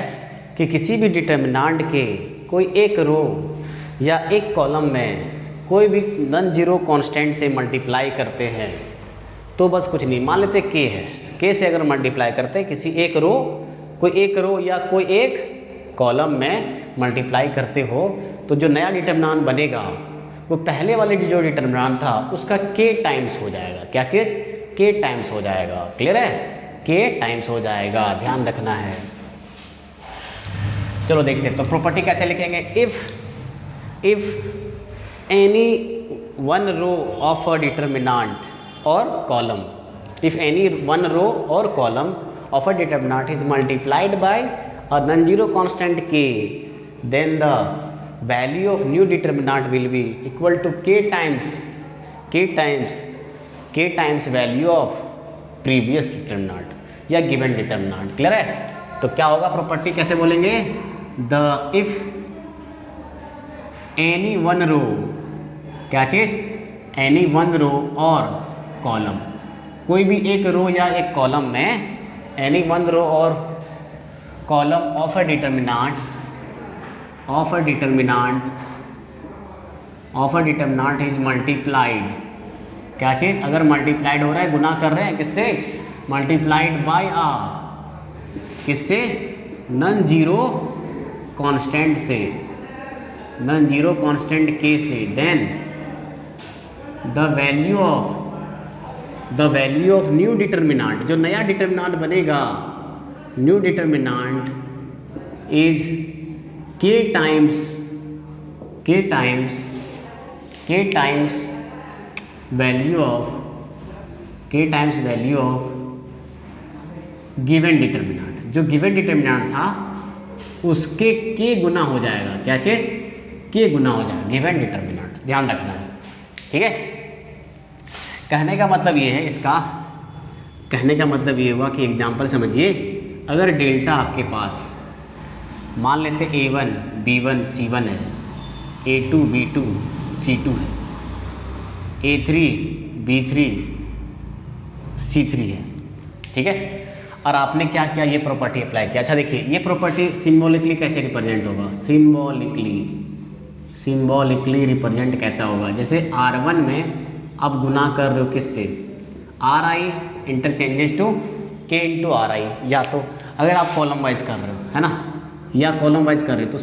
कि किसी भी डिटर्मिनेंट के कोई एक रो या एक कॉलम में कोई भी नॉन जीरो कांस्टेंट से मल्टीप्लाई करते हैं तो बस कुछ नहीं, मान लेते K है, K से अगर मल्टीप्लाई करते हैं किसी एक रो, कोई एक रो या कोई एक कॉलम में मल्टीप्लाई करते हो तो जो नया डिटर्मिनेंट बनेगा वो पहले वाले जो डिटर्मिनेंट था उसका K टाइम्स हो जाएगा। क्या चीज़? K टाइम्स हो जाएगा। क्लियर है? K टाइम्स हो जाएगा, ध्यान रखना है। चलो देखते हैं, तो प्रॉपर्टी कैसे लिखेंगे, if any one row of a determinant और column, if any one row और column of a determinant is multiplied by a non zero constant k, then the value of new determinant will be equal to k times value of previous determinant या given determinant। क्लियर है? तो क्या होगा, प्रॉपर्टी कैसे बोलेंगे, द इफ एनी वन रो, क्या चीज, एनी वन रो और कॉलम, कोई भी एक रो या एक कॉलम में, एनी वन रो और column of a determinant is multiplied, क्या चीज़, अगर मल्टीप्लाइड हो रहा है, गुना कर रहे हैं किससे, मल्टीप्लाइड बाय आ, किससे, नॉन जीरो कांस्टेंट से, नॉन जीरो कांस्टेंट के से, then the value of new determinant, जो नया डिटर्मिनेंट बनेगा, new determinant is k times value of given determinant, जो गिवन डिटर्मिनेंट था उसके k गुना हो जाएगा, क्या चीज़, k गुना हो जाएगा गिवन डिटर्मिनेंट, ध्यान रखना है, ठीक है। कहने का मतलब ये है, इसका कहने का मतलब ये हुआ कि एग्जांपल समझिए, अगर डेल्टा आपके पास मान लेते A1 B1 C1 है, A2 B2 C2 है, A3 B3 C3 है, ठीक है। और आपने क्या किया, ये प्रॉपर्टी अप्लाई किया। अच्छा देखिए, ये प्रॉपर्टी सिम्बॉलिकली कैसे रिप्रेजेंट होगा, सिम्बॉलिकली रिप्रेजेंट कैसा होगा, जैसे R1 में आप गुना कर रहे हो किससे, RI interchanges to K into RI, या तो अगर आप कॉलम वाइज कर रहे हो, है ना, या कॉलम वाइज कर रहे हो तो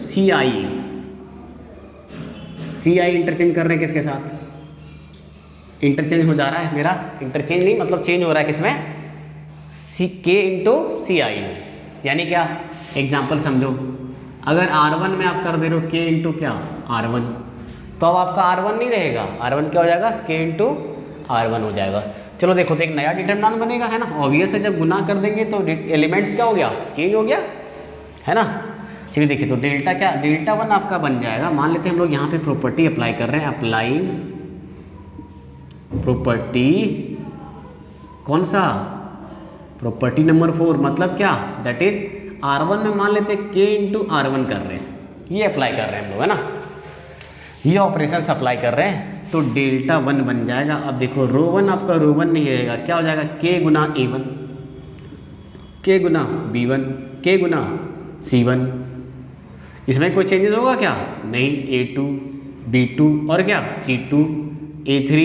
CI इंटरचेंज कर रहे हैं किसके साथ, इंटरचेंज हो जा रहा है मेरा, इंटरचेंज नहीं मतलब चेंज हो रहा है किसमें, K इंटू CI में, यानी क्या, एग्जाम्पल समझो, अगर R1 में आप कर दे रहे हो K इंटू क्या R1, तो अब आपका R1 नहीं रहेगा, R1 क्या हो जाएगा, K इंटू R1 हो जाएगा। चलो देखो, तो एक नया डिटर्मिनेंट बनेगा, है ना, ऑब्वियस है, जब गुना कर देंगे तो एलिमेंट्स क्या हो गया, चेंज हो गया, है ना। चलिए देखिए, तो डेल्टा क्या, डेल्टा वन आपका बन जाएगा, मान लेते हैं हम लोग यहाँ पे प्रॉपर्टी अप्लाई कर रहे हैं, अप्लाइंग प्रॉपर्टी, कौन सा, प्रॉपर्टी नंबर 4, मतलब क्या, दैट इज R1 में मान लेते हैं K इंटू R1 कर रहे हैं, ये अप्लाई कर रहे हैं हम लोग, है ना, ये ऑपरेशन अप्लाई कर रहे हैं, तो डेल्टा वन बन जाएगा। अब देखो, रो वन आपका रो वन नहीं रहेगा, क्या हो जाएगा, K गुना A1, K गुना B1, K गुना C1, इसमें कोई चेंजेस होगा क्या, नहीं, A2 B2 और क्या C2 A3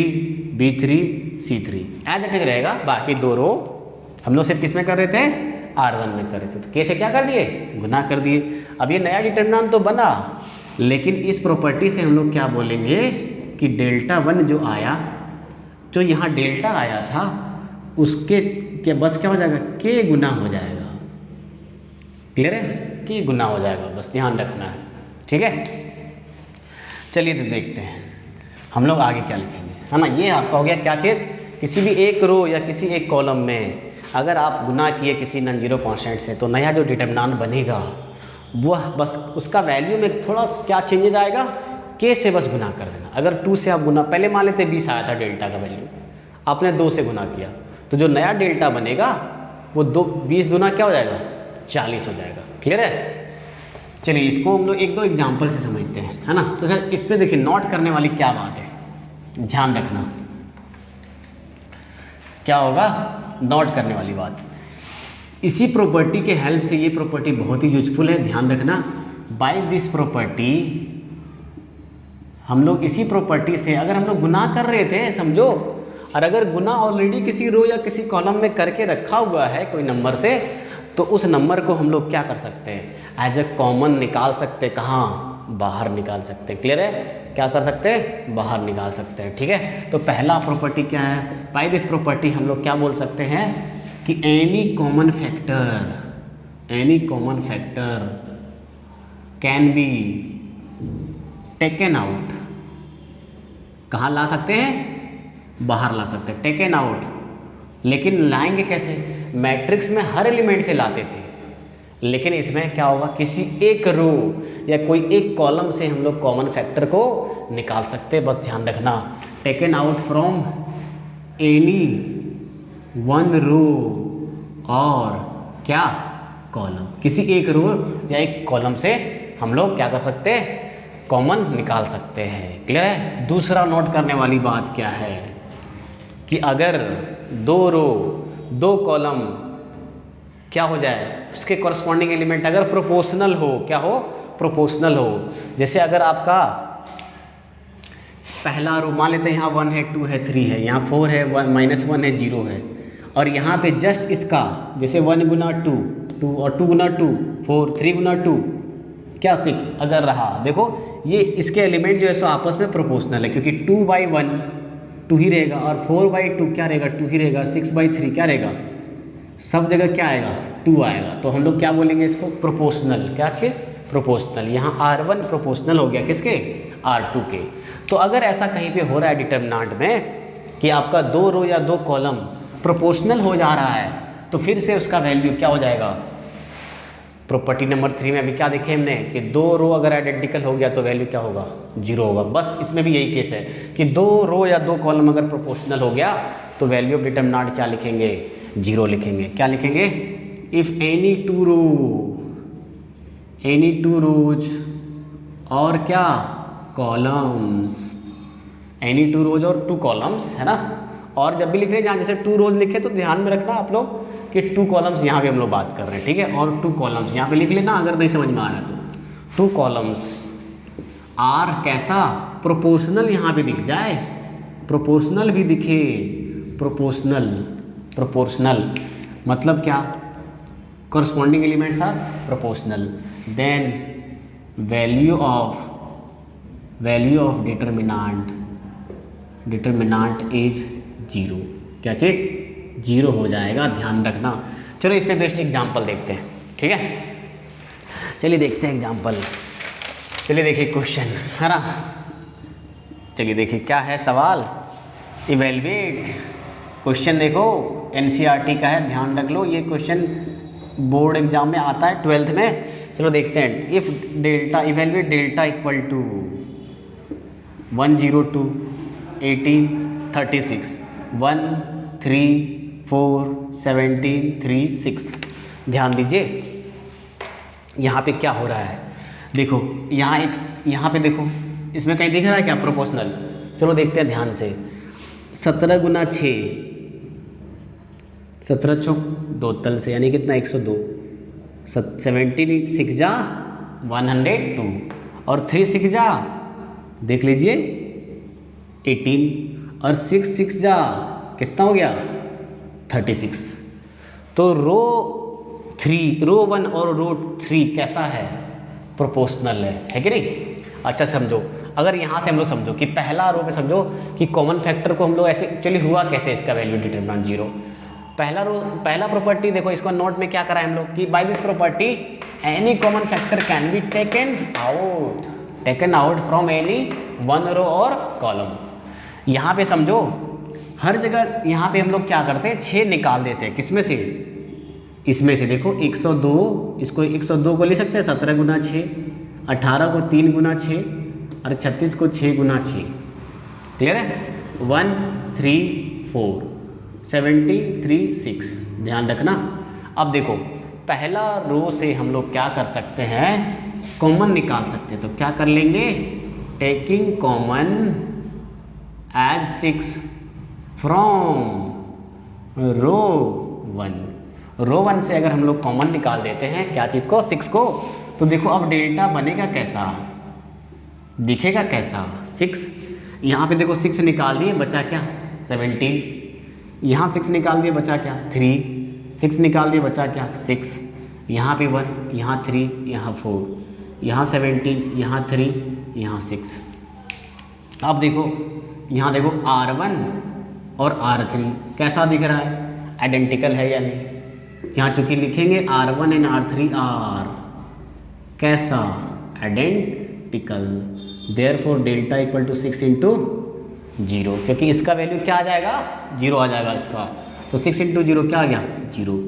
B3 C3 as it is रहेगा। बाकी दो रो हम लोग सिर्फ किस में कर रहे थे, R1 में कर रहे थे, तो कैसे क्या कर दिए, गुना कर दिए। अब ये नया डिटर्मिनेंट तो बना, लेकिन इस प्रॉपर्टी से हम लोग क्या बोलेंगे कि डेल्टा वन जो आया, जो यहाँ डेल्टा आया था उसके क्या बस क्या हो जाएगा, K गुना हो जाएगा, क्लियर है, K गुना हो जाएगा, बस ध्यान रखना है, ठीक है। चलिए तो देखते हैं हम लोग आगे क्या लिखेंगे, है ना। ये आपका हो गया क्या चीज़, किसी भी एक रो या किसी एक कॉलम में अगर आप गुना किए किसी नॉन जीरो कांस्टेंट से, तो नया जो डिटर्मिनेंट बनेगा वह बस उसका वैल्यू में थोड़ा क्या चेंजेस आएगा, K से बस गुना कर देना। अगर 2 से आप गुना, पहले मान लेते 20 आया था डेल्टा का वैल्यू, आपने 2 से गुना किया, तो जो नया डेल्टा बनेगा वो 20 गुना क्या हो जाएगा, 40 हो जाएगा, क्लियर है। चलिए इसको हम लोग एक दो एग्जाम्पल से समझते हैं, है ना। तो सर इस पर देखिए, नोट करने वाली क्या बात है, ध्यान रखना क्या होगा, नोट करने वाली बात। इसी प्रॉपर्टी के हेल्प से, ये प्रॉपर्टी बहुत ही यूजफुल है, ध्यान रखना। बाय दिस प्रॉपर्टी, हम लोग इसी प्रॉपर्टी से अगर हम लोग गुना कर रहे थे समझो, और अगर गुना ऑलरेडी किसी रो या किसी कॉलम में करके रखा हुआ है कोई नंबर से, तो उस नंबर को हम लोग क्या कर सकते हैं, एज ए कॉमन निकाल सकते हैं, कहाँ, बाहर निकाल सकते हैं, क्लियर है, क्या कर सकते हैं, बाहर निकाल सकते हैं, ठीक है। तो पहला प्रॉपर्टी क्या है, बाय दिस प्रॉपर्टी हम लोग क्या बोल सकते हैं कि any common factor can be taken out. कहाँ ला सकते हैं? बाहर ला सकते हैं, टेकन आउट। लेकिन लाएंगे कैसे? मैट्रिक्स में हर एलिमेंट से लाते थे, लेकिन इसमें क्या होगा, किसी एक रो या कोई एक कॉलम से हम लोग कॉमन फैक्टर को निकाल सकते हैं। बस ध्यान रखना, taken out from any one row और क्या कॉलम, किसी एक रो या एक कॉलम से हम लोग क्या कर सकते हैं, कॉमन निकाल सकते हैं। क्लियर है? दूसरा नोट करने वाली बात क्या है कि अगर दो रो दो कॉलम क्या हो जाए, उसके कॉरस्पॉन्डिंग एलिमेंट अगर प्रोपोर्शनल हो, क्या हो, प्रोपोर्शनल हो। जैसे अगर आपका पहला रो मान लेते हैं यहाँ 1 है 2 है 3 है, यहाँ 4 है, -1 है 0 है, और यहाँ पे जस्ट इसका जैसे 1 गुना 2 2 और 2 गुना 2 4 3 गुना 2 क्या 6 अगर रहा, देखो ये इसके एलिमेंट जो है सो आपस में प्रोपोर्शनल है, क्योंकि 2/1 2 ही रहेगा और 4/2 क्या रहेगा, 2 ही रहेगा, 6/3 क्या रहेगा, सब जगह क्या आएगा, 2 आएगा। तो हम लोग क्या बोलेंगे इसको, प्रोपोर्शनल। क्या चीज़, प्रोपोर्शनल। यहाँ R1 प्रोपोर्शनल हो गया किसके, R2 के। तो अगर ऐसा कहीं पे हो रहा है डिटर्मिनेंट में कि आपका दो रो या दो कॉलम प्रोपोर्शनल हो जा रहा है, तो फिर से उसका वैल्यू क्या हो जाएगा। प्रॉपर्टी नंबर 3 में अभी क्या देखे हमने कि दो रो अगर आइडेंटिकल हो गया तो वैल्यू क्या होगा, 0 होगा। बस इसमें भी यही केस है कि दो रो या दो कॉलम अगर प्रोपोर्शनल हो गया तो वैल्यू ऑफ डिटर्मिनेंट क्या लिखेंगे, 0 लिखेंगे। क्या लिखेंगे, इफ एनी टू रोज और क्या कॉलम्स, एनी टू रोज और 2 कॉलम्स है ना। और जब भी लिख रहे हैं जहाँ जैसे 2 रोज लिखे तो ध्यान में रखना आप लोग कि 2 कॉलम्स यहाँ पे हम लोग बात कर रहे हैं, ठीक है। और 2 कॉलम्स यहाँ पे लिख लेना अगर नहीं समझ में आ रहा है तो। 2 कॉलम्स आर कैसा, प्रोपोर्शनल यहाँ पे दिख जाए, प्रोपोर्शनल भी दिखे, प्रोपोर्शनल मतलब क्या, corresponding elements are proportional, then value of determinant is 0। क्या चीज़, 0 हो जाएगा, ध्यान रखना। चलो इस पे बेस्ट एग्जाम्पल देखते हैं, ठीक है। चलिए देखते हैं एग्जाम्पल। चलिए देखिए क्वेश्चन है ना, चलिए देखिए क्या है सवाल, इवेलुएट। क्वेश्चन देखो NCERT का है, ध्यान रख लो, ये क्वेश्चन बोर्ड एग्जाम में आता है 12th में। चलो देखते हैं, if delta, evaluate delta equal to 102 18 36 1 3 4 17 3 6। ध्यान दीजिए यहाँ पे क्या हो रहा है, देखो यहाँ पे देखो, इसमें कहीं दिख रहा है क्या प्रोपोर्शनल। चलो देखते हैं ध्यान से, 17 गुना 6, 17 चौक 2 तल से यानी कितना 102, 17 6 जा 102 और 3 6 जा देख लीजिए 18 और 6 6 जा कितना हो गया 36। तो रो 1 और रो 3 कैसा है, प्रोपोर्शनल है कि नहीं। अच्छा समझो, अगर यहाँ से हम लोग समझो कि पहला रो में समझो कि कॉमन फैक्टर को हम लोग ऐसे, एक्चुअली हुआ कैसे इसका वैल्यू डिटरमिनेंट 0। पहला प्रॉपर्टी देखो, इसको नोट में क्या करा है हम लोग कि by this property any common factor can be taken out from any one row और कॉलम। यहाँ पे समझो हर जगह यहाँ पे हम लोग क्या करते हैं, 6 निकाल देते हैं, किसमें से, इसमें से। देखो 102, इसको 102 को ले सकते हैं 17 गुना 6, 18 को 3 गुना 6 और 36 को 6 गुना 6। क्लियर है, 1 3 4 17 3 6। ध्यान रखना। अब देखो पहला रो से हम लोग क्या कर सकते हैं, कॉमन निकाल सकते हैं। तो क्या कर लेंगे, टेकिंग कॉमन एज 6 फ्रॉम रो 1। रो 1 से अगर हम लोग कॉमन निकाल देते हैं क्या चीज़ को, 6 को, तो देखो अब डेल्टा बनेगा कैसा, दिखेगा कैसा, 6। यहाँ पे देखो 6 निकाल दिए, बचा क्या 17। यहाँ 6 निकाल दिए, बचा क्या 3। 6 निकाल दिए, बचा क्या 6। यहाँ पे 1, यहाँ 3, यहाँ 4, यहाँ 17, यहाँ 3, यहाँ 6। अब देखो यहाँ देखो R1 और R3 कैसा दिख रहा है, आइडेंटिकल है या नहीं। यहाँ चूँकि लिखेंगे R1 एंड R3 आर कैसा identical, therefore delta equal to 6 into 0, क्योंकि इसका वैल्यू क्या आ जाएगा, 0 आ जाएगा इसका, तो 6 इंटू 0 क्या आ गया, 0।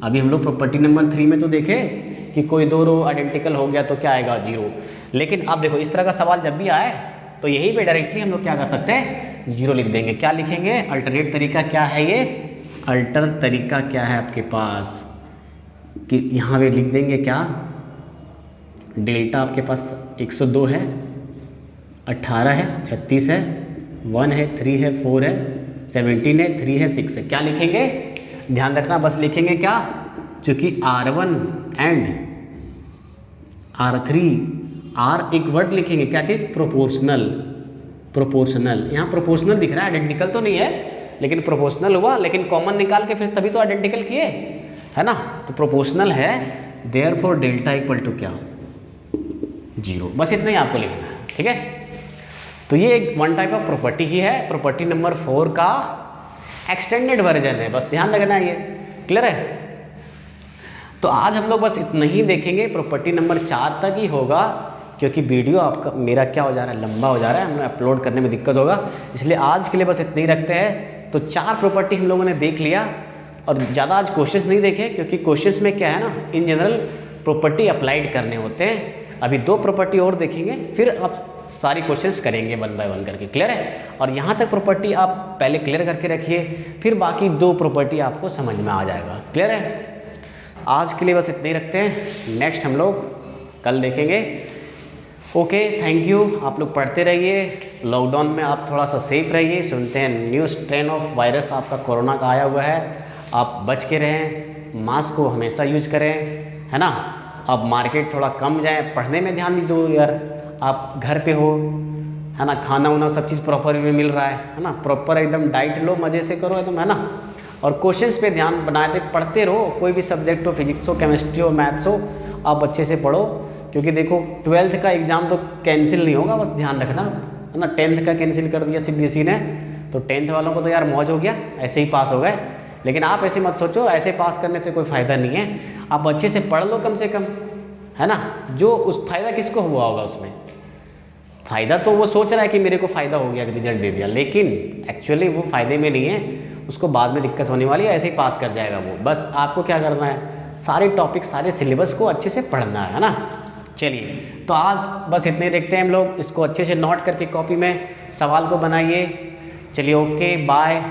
अभी हम लोग प्रॉपर्टी नंबर 3 में तो देखें कि कोई दो रो आइडेंटिकल हो गया तो क्या आएगा, 0। लेकिन अब देखो इस तरह का सवाल जब भी आए तो यहीं पे डायरेक्टली हम लोग क्या कर सकते हैं, 0 लिख देंगे। क्या लिखेंगे, अल्टरनेट तरीका क्या है, ये अल्टर तरीका क्या है आपके पास कि यहाँ पे लिख देंगे क्या, डेल्टा आपके पास 102 है, 18 है, 36 है, 1 है, 3 है, 4 है, 17 है, 3 है, 6 है। क्या लिखेंगे, ध्यान रखना, बस लिखेंगे क्या, चूँकि R1 एंड R3, R एक वर्ड लिखेंगे, क्या चीज़, प्रोपोर्शनल। प्रोपोर्शनल, यहाँ प्रोपोर्शनल दिख रहा है, आइडेंटिकल तो नहीं है लेकिन प्रोपोर्शनल हुआ, लेकिन कॉमन निकाल के फिर तभी तो आइडेंटिकल किए, है ना। तो प्रोपोर्शनल है, देयरफॉर डेल्टा इक्वल टू क्या, 0। बस इतना ही आपको लिखना है, ठीक है। तो ये एक वन टाइप ऑफ प्रॉपर्टी ही है, प्रॉपर्टी नंबर 4 का एक्सटेंडेड वर्जन है, बस ध्यान रखना है, ये क्लियर है। तो आज हम लोग बस इतना ही देखेंगे, प्रॉपर्टी नंबर 4 तक ही होगा, क्योंकि वीडियो आपका मेरा क्या हो जा रहा है, लंबा हो जा रहा है, हमें अपलोड करने में दिक्कत होगा, इसलिए आज के लिए बस इतना ही रखते हैं। तो 4 प्रॉपर्टी हम लोगों ने देख लिया, और ज़्यादा आज क्वेश्चंस नहीं देखे, क्योंकि क्वेश्चंस में क्या है ना, इन जनरल प्रॉपर्टी अप्लाइड करने होते हैं। अभी 2 प्रॉपर्टी और देखेंगे, फिर आप सारी क्वेश्चंस करेंगे 1 बाय 1 करके, क्लियर है। और यहाँ तक प्रॉपर्टी आप पहले क्लियर करके रखिए, फिर बाकी 2 प्रॉपर्टी आपको समझ में आ जाएगा, क्लियर है। आज के लिए बस इतना ही रखते हैं, नेक्स्ट हम लोग कल देखेंगे। Okay, thank you. आप लोग पढ़ते रहिए, लॉकडाउन में आप थोड़ा सा सेफ रहिए। सुनते हैं न्यू स्ट्रेन ऑफ वायरस आपका कोरोना का आया हुआ है, आप बच के रहें, मास्क को हमेशा यूज करें, है ना। अब मार्केट थोड़ा कम जाए, पढ़ने में ध्यान दीजिए यार, आप घर पे हो, है ना, खाना वाना सब चीज़ प्रॉपर में मिल रहा है ना, प्रॉपर एकदम डाइट लो, मज़े से करो एकदम, है ना। और क्वेश्चंस पे ध्यान बनाते पढ़ते रहो, कोई भी सब्जेक्ट हो, फिजिक्स हो, केमिस्ट्री हो, मैथ्स हो, आप अच्छे से पढ़ो, क्योंकि देखो 12th का एग्ज़ाम तो कैंसिल नहीं होगा, बस ध्यान रखना, है ना। 10th का कैंसिल कर दिया CBSE ने, तो 10th वालों को तो यार मौज हो गया, ऐसे ही पास हो गए। लेकिन आप ऐसे मत सोचो, ऐसे पास करने से कोई फ़ायदा नहीं है, आप अच्छे से पढ़ लो कम से कम, है ना। जो उस फ़ायदा किसको हुआ होगा, उसमें फ़ायदा तो वो सोच रहा है कि मेरे को फ़ायदा हो गया, रिजल्ट दे दिया, लेकिन एक्चुअली वो फ़ायदे में नहीं है, उसको बाद में दिक्कत होने वाली है, ऐसे ही पास कर जाएगा वो। बस आपको क्या करना है, सारे टॉपिक, सारे सिलेबस को अच्छे से पढ़ना है ना। चलिए, तो आज बस इतने देखते हैं हम लोग, इसको अच्छे से नोट करके कॉपी में सवाल को बनाइए। चलिए, ओके, बाय।